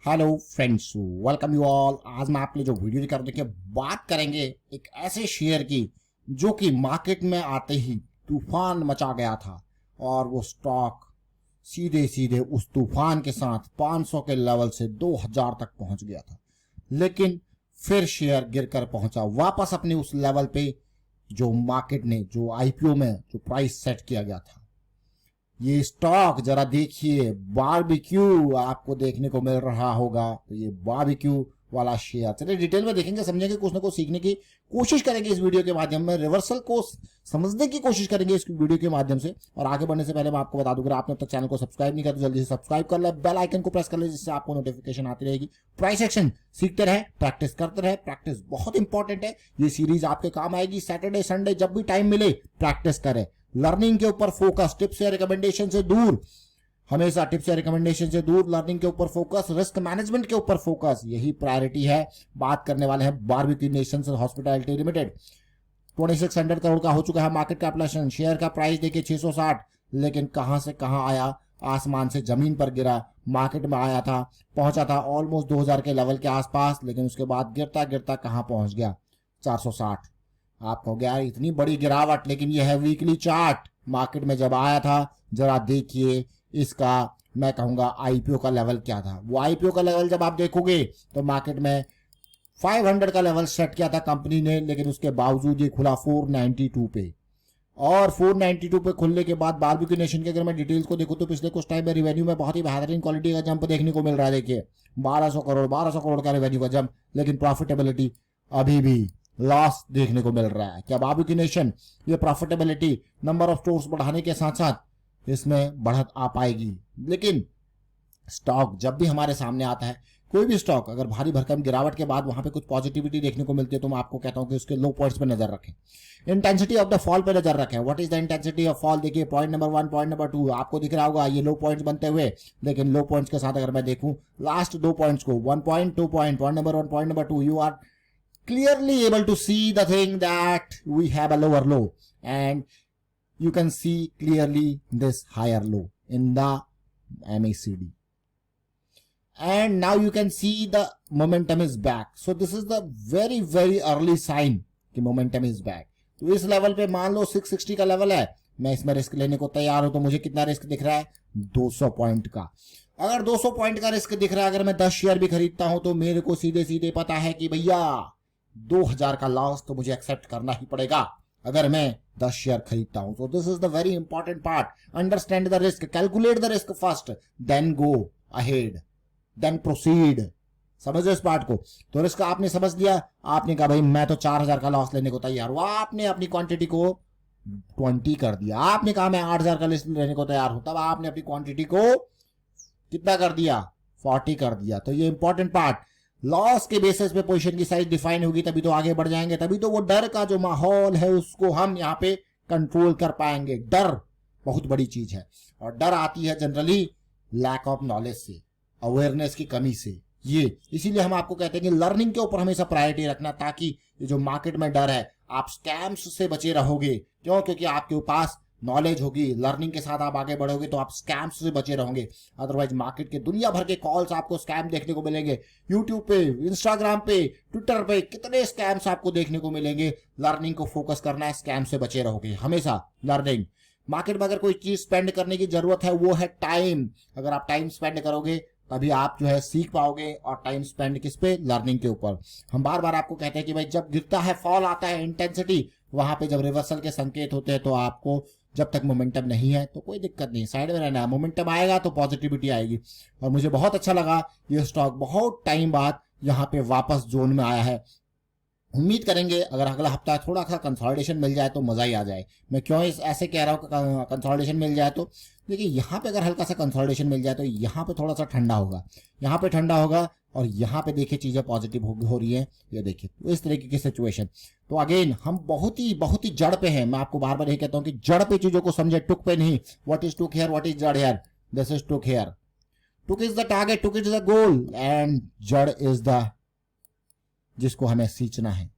Hello friends, welcome you all. आज मैं आपके लिए जो वीडियो लेकर देखिए बात करेंगे एक ऐसे शेयर की जो कि मार्केट में आते ही तूफान मचा गया था और वो स्टॉक सीधे सीधे उस तूफान के साथ 500 के लेवल से 2000 तक पहुंच गया था। लेकिन फिर शेयर गिरकर पहुंचा वापस अपने उस लेवल पे जो मार्केट ने जो आईपीओ में जो प्राइस सेट किया गया था। ये स्टॉक जरा देखिए, बारबेक्यू आपको देखने को मिल रहा होगा। तो ये बारबेक्यू वाला शेयर, चलिए डिटेल में देखेंगे, समझेंगे, कुछ ना कुछ सीखने की कोशिश करेंगे इस वीडियो के माध्यम में, रिवर्सल को समझने की कोशिश करेंगे इस वीडियो के माध्यम से। और आगे बढ़ने से पहले मैं आपको बता दूं, अगर आपने अब तक चैनल को सब्सक्राइब नहीं किया तो जल्दी से सब्सक्राइब कर ले, बेल आइकन को प्रेस कर ले, जिससे आपको नोटिफिकेशन आती रहेगी। प्राइस एक्शन सीखते रहे, प्रैक्टिस करते रहे। प्रैक्टिस बहुत इंपॉर्टेंट है, ये सीरीज आपके काम आएगी। सैटरडे संडे जब भी टाइम मिले प्रैक्टिस करें। लर्निंग के ऊपर फोकस, टिप्स या रिकमेंडेशन से दूर, हमेशा टिप्स या रिकमेंडेशन से दूर। लर्निंग के ऊपर फोकस, रिस्क मैनेजमेंट के ऊपर फोकस, यही प्रायोरिटी है। बात करने वाले हैं barbecue Nations hospitality limited. 2600 crore का हो चुका है मार्केट कैपिटलाइजेशन। शेयर का प्राइस देखिए 660, लेकिन कहां से कहां आया, आसमान से जमीन पर गिरा। मार्केट में आया था, पहुंचा था ऑलमोस्ट 2000 के लेवल के आसपास, लेकिन उसके बाद गिरता गिरता कहां पहुंच गया, 460। आप कहोगे यार इतनी बड़ी गिरावट, लेकिन यह है वीकली चार्ट। मार्केट में जब आया था, जरा देखिए इसका, मैं कहूंगा आईपीओ का लेवल क्या था। वो आईपीओ का लेवल जब आप देखोगे तो मार्केट में 500 का लेवल सेट किया था कंपनी ने, लेकिन उसके बावजूद ये खुला 492 पे। और 492 पे खुलने के बाद बारबेक्यू नेशन के अगर मैं डिटेल्स को देखूं तो पिछले कुछ टाइम में रिवेन्यू में बहुत ही बेहतरीन क्वालिटी का जंप देखने को मिल रहा है। देखिए 1200 करोड़ का रिवेन्यू का जंप, लेकिन प्रॉफिटेबिलिटी अभी भी लॉस देखने को मिल रहा है। क्या बारबेक्यू नेशन ये प्रॉफिटेबिलिटी, नंबर ऑफ स्टोर्स बढ़ाने के साथ साथ इसमें बढ़त आ पाएगी? लेकिन स्टॉक जब भी हमारे सामने आता है, कोई भी स्टॉक अगर भारी भरकम गिरावट के बाद वहां पे कुछ पॉजिटिविटी देखने को मिलती है, तो मैं आपको कहता हूं कि उसके लो पॉइंट्स पे नजर रखें, इंटेंसिटी ऑफ द फॉल पे नजर रखें। What is the intensity of fall? देखिए पॉइंट नंबर 1, पॉइंट नंबर 2 आपको दिख रहा होगा, ये लो पॉइंट्स बनते हुए। लेकिन लो पॉइंट्स के साथ अगर मैं देखूं लास्ट दो पॉइंट्स को, 1 point, 2 point, point number 1, point number 2, you are clearly able to see the thing that we have a lower low, and you can see clearly this higher low in the MACD, and now you can see the momentum is back. So this is the very very early sign कि momentum is back. तो इस level पे मान लो 660 का level है, मैं इसमें risk लेने को तैयार हूं। तो मुझे कितना रिस्क दिख रहा है? 200 पॉइंट का। अगर 200 पॉइंट का रिस्क दिख रहा है, अगर मैं 10 शेयर भी खरीदता हूं, तो मेरे को सीधे सीधे पता है कि भैया 2000 का लॉस तो मुझे एक्सेप्ट करना ही पड़ेगा अगर मैं 10 शेयर खरीदता हूं। तो this is the very important part. Understand the risk, calculate the risk first, then go ahead, then proceed. समझो इस पार्ट को। तो रिस्क आपने समझ लिया, आपने कहा भाई मैं तो 4000 का लॉस लेने को तैयार हूं, आपने अपनी क्वांटिटी को 20 कर दिया। आपने कहा मैं 8000 का लिस्ट लेने को तैयार हूं, तब आपने अपनी क्वांटिटी को कितना कर दिया? 40 कर दिया। तो ये इंपॉर्टेंट पार्ट, लॉस के बेसिस पे पोजीशन की साइज डिफाइन होगी, तभी तो आगे बढ़ जाएंगे, तभी तो वो डर का जो माहौल है उसको हम यहाँ पे कंट्रोल कर पाएंगे। डर बहुत बड़ी चीज है, और डर आती है जनरली लैक ऑफ नॉलेज से, अवेयरनेस की कमी से। ये इसीलिए हम आपको कहते हैं कि लर्निंग के ऊपर हमेशा प्रायोरिटी रखना, ताकि ये जो मार्केट में डर है, आप स्कैम्स से बचे रहोगे। क्यों? क्योंकि आपके पास नॉलेज होगी, लर्निंग के साथ आप आगे बढ़ोगे तो आप स्कैम्स से बचे रहोगे। अदरवाइज मार्केट के दुनिया भर के कॉल्स आपको स्कैम देखने को मिलेंगे। यूट्यूब पे, इंस्टाग्राम पे, ट्विटर पे कितने स्कैम्स आपको देखने को मिलेंगे। लर्निंग को फोकस करना है, स्कैम से बचे रहोगे हमेशा। लर्निंग मार्केट में अगर कोई चीज स्पेंड करने की जरूरत है, वो है टाइम। अगर आप टाइम स्पेंड करोगे तभी आप जो है सीख पाओगे। और टाइम स्पेंड किस पे? लर्निंग के ऊपर। हम बार बार आपको कहते हैं कि भाई जब गिरता है, फॉल आता है, इंटेंसिटी, वहां पे जब रिवर्सल के संकेत होते हैं, तो आपको जब तक मोमेंटम नहीं है तो कोई दिक्कत नहीं, साइड में रहना है। मोमेंटम आएगा तो पॉजिटिविटी आएगी। और मुझे बहुत अच्छा लगा, ये स्टॉक बहुत टाइम बाद यहाँ पे वापस जोन में आया है। उम्मीद करेंगे अगर अगला हफ्ता थोड़ा सा कंसोलिडेशन मिल जाए तो मजा ही आ जाए। मैं क्यों ऐसे कह रहा हूँ कंसोलिडेशन मिल जाए? तो देखिए यहाँ पे अगर हल्का सा कंसोलिडेशन मिल जाए तो यहाँ पे थोड़ा सा ठंडा होगा, यहाँ पे ठंडा होगा, और यहाँ पे देखिए चीजें पॉजिटिव हो रही हैं। ये देखिए तो इस तरीके की सिचुएशन। तो अगेन हम बहुत ही जड़ पे हैं। मैं आपको बार बार ये कहता हूँ कि जड़ पे चीजों को समझे, टुक पे नहीं। व्हाट इज टुक हेयर, व्हाट इज जड़ हेयर? दिस इज टुक हेयर। टुक इज द टारगेट, टुक इज द गोल, एंड जड़ इज द जिसको हमें सींचना है।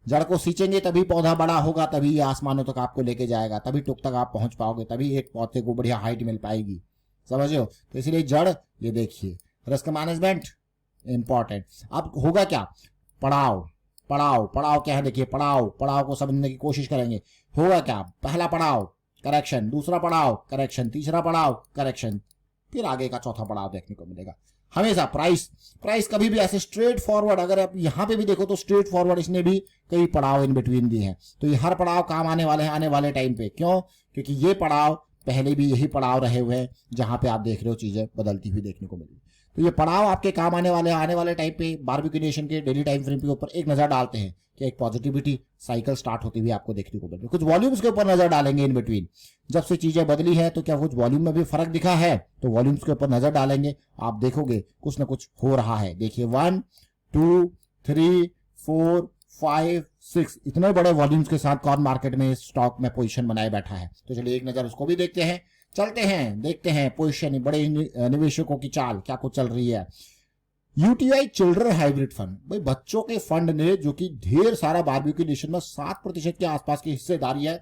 जड़ को सींचेंगे तभी पौधा बड़ा होगा, तभी ये आसमानों तक आपको लेके जाएगा, तभी टुक तक आप पहुंच पाओगे, तभी एक पौधे को बढ़िया हाइट मिल पाएगी। समझ रहे हो? तो इसलिए जड़, ये देखिए रिस्क मैनेजमेंट इंपॉर्टेंट। अब होगा क्या, पड़ाव पड़ाव पड़ाव क्या है, देखिए पड़ाव को समझने की कोशिश करेंगे। होगा क्या, पहला पड़ाव करेक्शन, दूसरा पड़ाव करेक्शन, तीसरा पड़ाव करेक्शन, फिर आगे का चौथा पड़ाव देखने को मिलेगा। हमेशा प्राइस कभी भी ऐसे स्ट्रेट फॉरवर्ड, अगर आप यहाँ पे भी देखो तो स्ट्रेट फॉरवर्ड इसने भी कई पड़ाव इन बिटवीन दिए हैं। तो ये हर पड़ाव काम आने वाले हैं आने वाले टाइम पे। क्यों, क्योंकि ये पड़ाव पहले भी यही पड़ाव रहे हुए हैं जहां पे आप देख रहे हो चीजें बदलती हुई देखने को मिली। तो ये पड़ाव आपके काम आने वाले आने वाले टाइम पे बारबेक्यू नेशन के डेली टाइम फ्रेम के ऊपर एक नजर डालते हैं कि एक पॉजिटिविटी साइकिल स्टार्ट होती हुई आपको देखने को मिल रही है। कुछ वॉल्यूम्स के ऊपर नजर डालेंगे इन बिटवीन, जब से चीजें बदली है तो क्या कुछ वॉल्यूम में भी फर्क दिखा है, तो वॉल्यूम्स के ऊपर नजर डालेंगे, आप देखोगे कुछ ना कुछ हो रहा है। देखिए 1 2 3 4 5 6 इतने बड़े वॉल्यूम्स के साथ कौन मार्केट में स्टॉक में पोजीशन बनाए बैठा है। तो चलिए एक नजर उसको भी देखते हैं, चलते हैं देखते हैं पोजीशन बड़े निवेशकों की चाल क्या कुछ चल रही है। यूटीआई चिल्ड्रन हाइब्रिड फंड, भाई बच्चों के फंड ने जो कि ढेर सारा बारबेक्यू नेशन में 7% के आसपास की हिस्सेदारी है,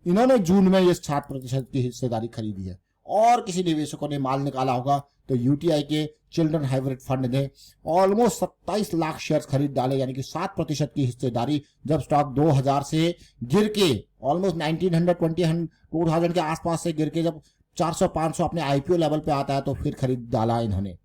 इन्होंने जून में ये 7% की हिस्सेदारी खरीदी है। और किसी निवेशकों ने माल निकाला होगा तो यूटीआई के चिल्ड्रन हाइब्रिड फंड ने ऑलमोस्ट 27 लाख शेयर्स खरीद डाले, यानी कि 7% की हिस्सेदारी। जब स्टॉक 2000 से गिर के ऑलमोस्ट 2000 के आसपास से गिर के जब 400-500 अपने आईपीओ लेवल पे आता है तो फिर खरीद डाला इन्होंने।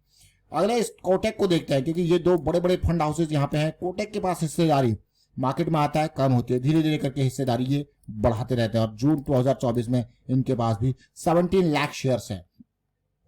अगले इस कोटेक को देखते हैं, क्योंकि ये दो बड़े बड़े फंड हाउसेज यहाँ पे हैं। कोटेक के पास हिस्सेदारी मार्केट में आता है, कम होती है, धीरे धीरे करके हिस्सेदारी ये बढ़ाते रहते हैं। और जून 2024 में इनके पास भी 17 लाख शेयर्स हैं।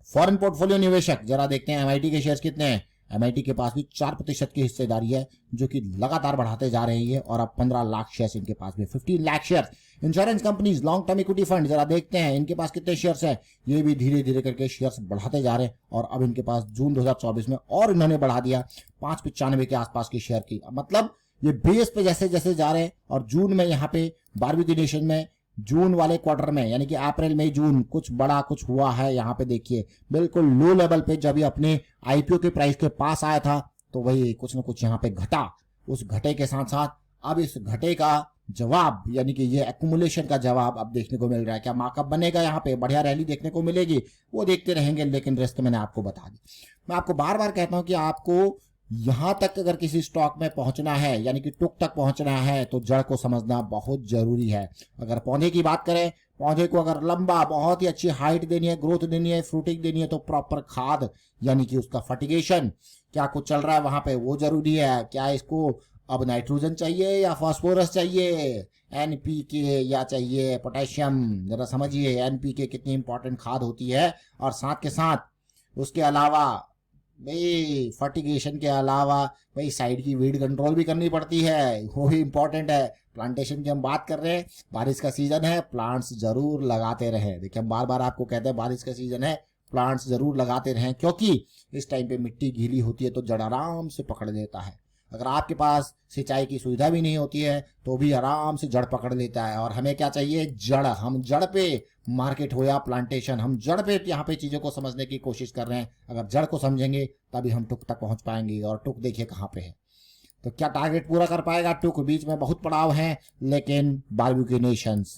फॉरेन पोर्टफोलियो निवेशक जरा देखते हैं एमआईटी के शेयर्स कितने हैं। एमआईटी के पास भी 4% की हिस्सेदारी है, जो कि लगातार बढ़ाते जा रही है। और अब 15 लाख शेयर्स इनके पास भी, 15 lakh shares. Insurance companies, long term equity fund जरा देखते हैं इनके पास कितने शेयर्स हैं। ये भी धीरे धीरे करके शेयर्स बढ़ाते जा रहे हैं। और अब इनके पास जून 2024 में और इन्होंने बढ़ा दिया 595 के आसपास की शेयर की। मतलब ये बेस पे जैसे जैसे जा रहे हैं। और जून में यहाँ पे बारबेक्यू नेशन में जून वाले क्वार्टर में, यानी कि अप्रैल मई जून, कुछ बड़ा कुछ हुआ है। यहाँ पे देखिए बिल्कुल लो लेवल पे जब ये अपने आईपीओ के प्राइस के पास आया था तो वही कुछ ना कुछ यहाँ पे घटा। उस घटे के साथ साथ अब इस घटे का जवाब, यानी कि ये एक्यूमुलेशन का जवाब अब देखने को मिल रहा है। क्या मार्कअप बनेगा, यहाँ पे बढ़िया रैली देखने को मिलेगी, वो देखते रहेंगे। लेकिन रिस्क मैंने आपको बता दी। मैं आपको बार बार कहता हूं कि आपको यहां तक अगर किसी स्टॉक में पहुंचना है, यानी कि टुक तक पहुंचना है, तो जड़ को समझना बहुत जरूरी है। अगर पौधे की बात करें, पौधे को अगर लंबा बहुत ही अच्छी हाइट देनी है, ग्रोथ देनी है, फ्रूटिंग देनी है, तो प्रॉपर खाद, यानी कि उसका फर्टिगेशन क्या कुछ चल रहा है वहां पे, वो जरूरी है। क्या इसको अब नाइट्रोजन चाहिए या फास्फोरस चाहिए, एनपीके या चाहिए पोटेशियम, जरा समझिए एनपीके कितनी इंपॉर्टेंट खाद होती है। और साथ के साथ उसके अलावा भाई फर्टिगेशन के अलावा भाई साइड की वीड कंट्रोल भी करनी पड़ती है, वो भी इंपॉर्टेंट है। प्लांटेशन की हम बात कर रहे हैं, बारिश का सीजन है, प्लांट्स जरूर लगाते रहें। देखिए हम बार बार आपको कहते हैं बारिश का सीजन है, प्लांट्स जरूर लगाते रहें, क्योंकि इस टाइम पे मिट्टी गीली होती है तो जड़ आराम से पकड़ लेता है। अगर आपके पास सिंचाई की सुविधा भी नहीं होती है तो भी आराम से जड़ पकड़ लेता है। और हमें क्या चाहिए, जड़। हम जड़ पे मार्केट हो या प्लांटेशन, हम जड़ पे यहाँ पे चीजों को समझने की कोशिश कर रहे हैं। अगर जड़ को समझेंगे तभी हम टुक तक पहुंच पाएंगे। और टुक देखिए कहाँ पे है, तो क्या टारगेट पूरा कर पाएगा टुक। बीच में बहुत पड़ाव है, लेकिन बारबेक्यू नेशंस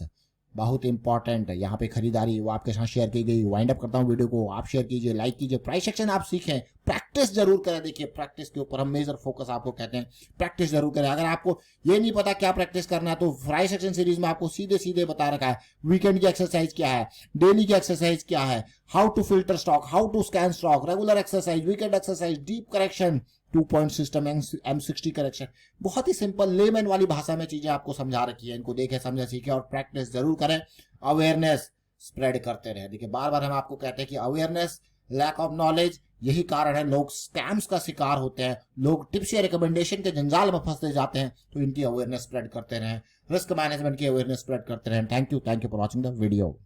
बहुत इंपॉर्टेंट है। यहाँ पे खरीदारी वो आपके साथ शेयर की गई। वाइंड अप करता हूँ वीडियो को, आप शेयर कीजिए, लाइक कीजिए, प्राइस सेक्शन आप सीखें, प्रैक्टिस जरूर करें। देखिए प्रैक्टिस के ऊपर हम मेजर फोकस आपको कहते हैं, प्रैक्टिस जरूर करें। अगर आपको ये नहीं पता क्या प्रैक्टिस करना है तो प्राइस सेक्शन सीरीज में आपको सीधे सीधे बता रखा है वीकेंड की एक्सरसाइज क्या है, डेली की एक्सरसाइज क्या है, how to filter stock, how to scan stock, regular exercise, weekend exercise, deep correction, 2 point system, M60 correction. बहुत ही सिंपल लेमैन वाली भाषा में चीजें आपको समझा रखी है। इनको देखें, समझे, सीखे और प्रैक्टिस जरूर करें। अवेयरनेस स्प्रेड करते रहे। देखिए बार बार हम आपको कहते हैं कि अवेयरनेस, लैक ऑफ नॉलेज, यही कारण है लोग स्कैम्स का शिकार होते हैं, लोग टिप्स या रिकमेंडेशन के जंजाल में फंसते जाते हैं। तो इनकी अवेयरनेस स्प्रेड करते रहें, रिस्क मैनेजमेंट की अवेयरनेस स्प्रेड करते रहें। Thank you for watching the video.